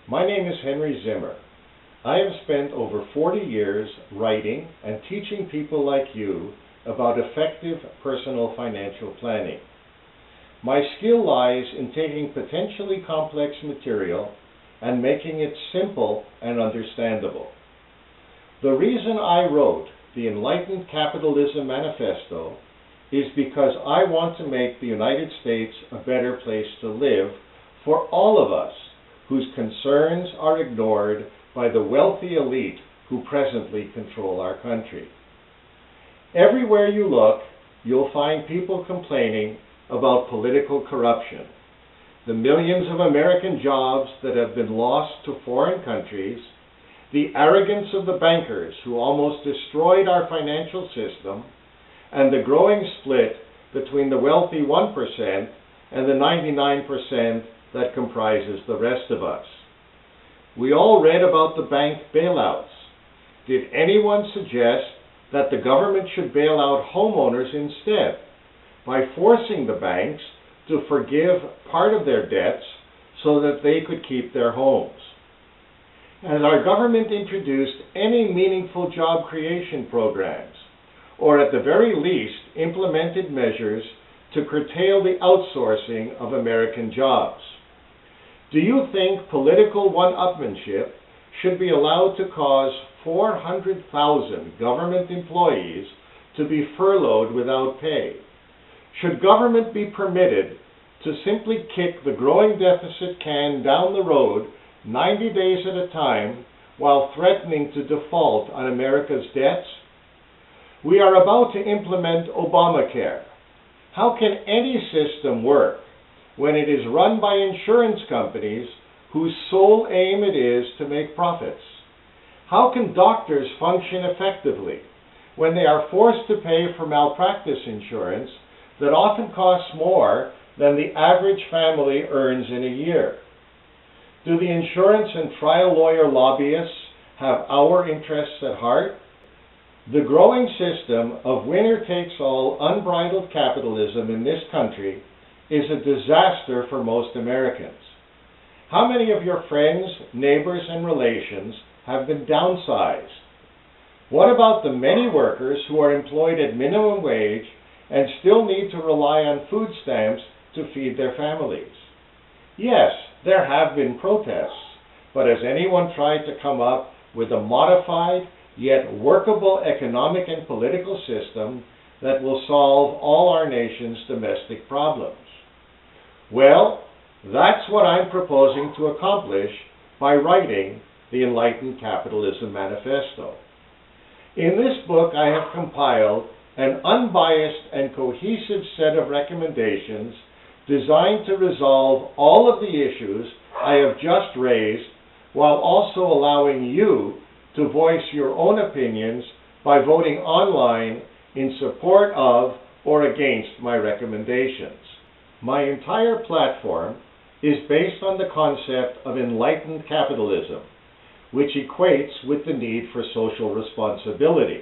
My name is Henry Zimmer. I have spent over 40 years writing and teaching people like you about effective personal financial planning. My skill lies in taking potentially complex material and making it simple and understandable. The reason I wrote the Enlightened Capitalism Manifesto is because I want to make the United States a better place to live for all of us whose concerns are ignored by the wealthy elite who presently control our country. Everywhere you look, you'll find people complaining about political corruption, the millions of American jobs that have been lost to foreign countries, the arrogance of the bankers who almost destroyed our financial system, and the growing split between the wealthy 1% and the 99% that comprises the rest of us. We all read about the bank bailouts. Did anyone suggest that the government should bail out homeowners instead by forcing the banks to forgive part of their debts so that they could keep their homes? Has our government introduced any meaningful job creation programs, or at the very least implemented measures to curtail the outsourcing of American jobs? Do you think political one-upmanship should be allowed to cause 400,000 government employees to be furloughed without pay? Should government be permitted to simply kick the growing deficit can down the road 90 days at a time while threatening to default on America's debts? We are about to implement Obamacare. How can any system work when it is run by insurance companies whose sole aim it is to make profits? How can doctors function effectively when they are forced to pay for malpractice insurance that often costs more than the average family earns in a year? Do the insurance and trial lawyer lobbyists have our interests at heart? The growing system of winner-takes-all unbridled capitalism in this country is a disaster for most Americans. How many of your friends, neighbors, and relations have been downsized? What about the many workers who are employed at minimum wage and still need to rely on food stamps to feed their families? Yes, there have been protests, but has anyone tried to come up with a modified yet workable economic and political system that will solve all our nation's domestic problems? Well, that's what I'm proposing to accomplish by writing the Enlightened Capitalism Manifesto. In this book, I have compiled an unbiased and cohesive set of recommendations designed to resolve all of the issues I have just raised, while also allowing you to voice your own opinions by voting online in support of or against my recommendations. My entire platform is based on the concept of enlightened capitalism, which equates with the need for social responsibility.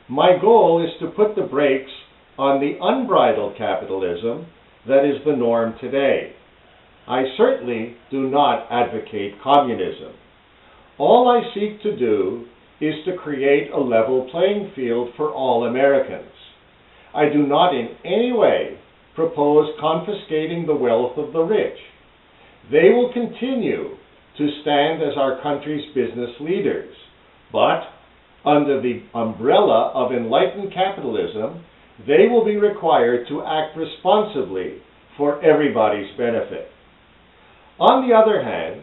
My goal is to put the brakes on the unbridled capitalism that is the norm today. I certainly do not advocate communism. All I seek to do is to create a level playing field for all Americans. I do not in any way propose confiscating the wealth of the rich. They will continue to stand as our country's business leaders, but under the umbrella of enlightened capitalism, they will be required to act responsibly for everybody's benefit. On the other hand,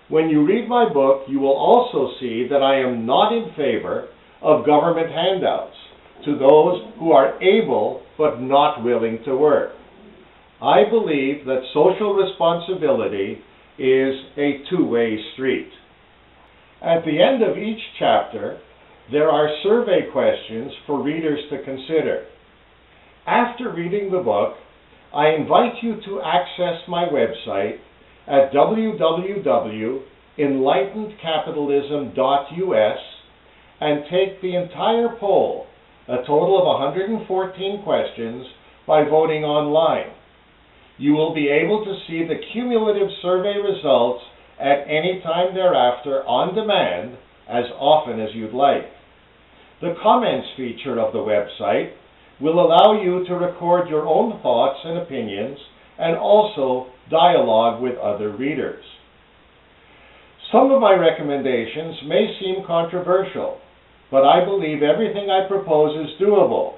when you read my book, you will also see that I am not in favor of government handouts to those who are able but not willing to work. I believe that social responsibility is a two-way street. At the end of each chapter, there are survey questions for readers to consider. After reading the book, I invite you to access my website at www.enlightenedcapitalism.us and take the entire poll, a total of 114 questions, by voting online. You will be able to see the cumulative survey results at any time thereafter on demand as often as you'd like. The comments feature of the website will allow you to record your own thoughts and opinions and also dialogue with other readers. Some of my recommendations may seem controversial, but I believe everything I propose is doable.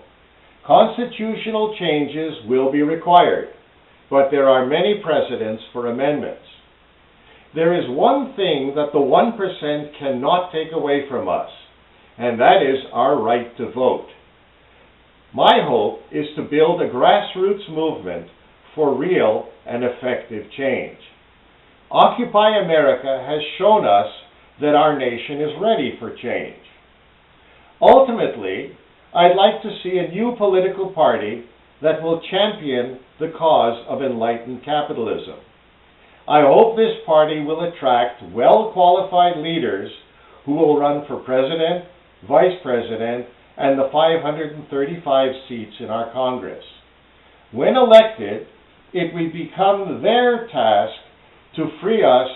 Constitutional changes will be required, but there are many precedents for amendments. There is one thing that the 1% cannot take away from us, and that is our right to vote. My hope is to build a grassroots movement for real and effective change. Occupy America has shown us that our nation is ready for change. Ultimately, I'd like to see a new political party that will champion the cause of enlightened capitalism. I hope this party will attract well-qualified leaders who will run for president, vice president, and the 535 seats in our Congress. When elected, it will become their task to free us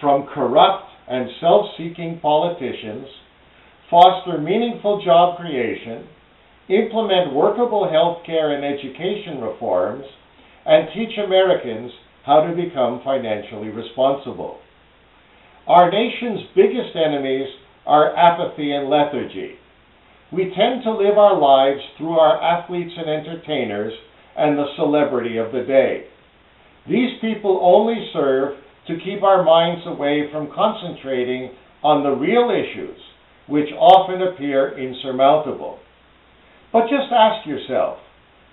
from corrupt and self-seeking politicians, foster meaningful job creation, implement workable health care and education reforms, and teach Americans how to become financially responsible. Our nation's biggest enemies are apathy and lethargy. We tend to live our lives through our athletes and entertainers and the celebrity of the day. These people only serve to keep our minds away from concentrating on the real issues, which often appear insurmountable. But just ask yourself,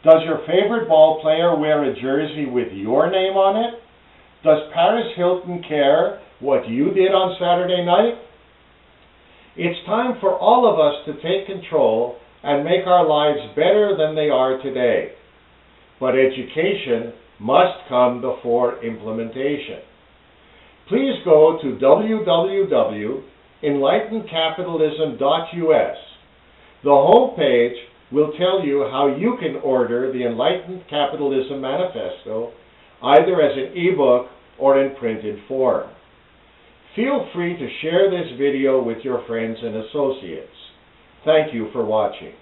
does your favorite ball player wear a jersey with your name on it? Does Paris Hilton care what you did on Saturday night? It's time for all of us to take control and make our lives better than they are today. But education must come before implementation. Please go to www.enlightenedcapitalism.us. The home page will tell you how you can order the Enlightened Capitalism Manifesto, either as an ebook or in printed form. Feel free to share this video with your friends and associates. Thank you for watching.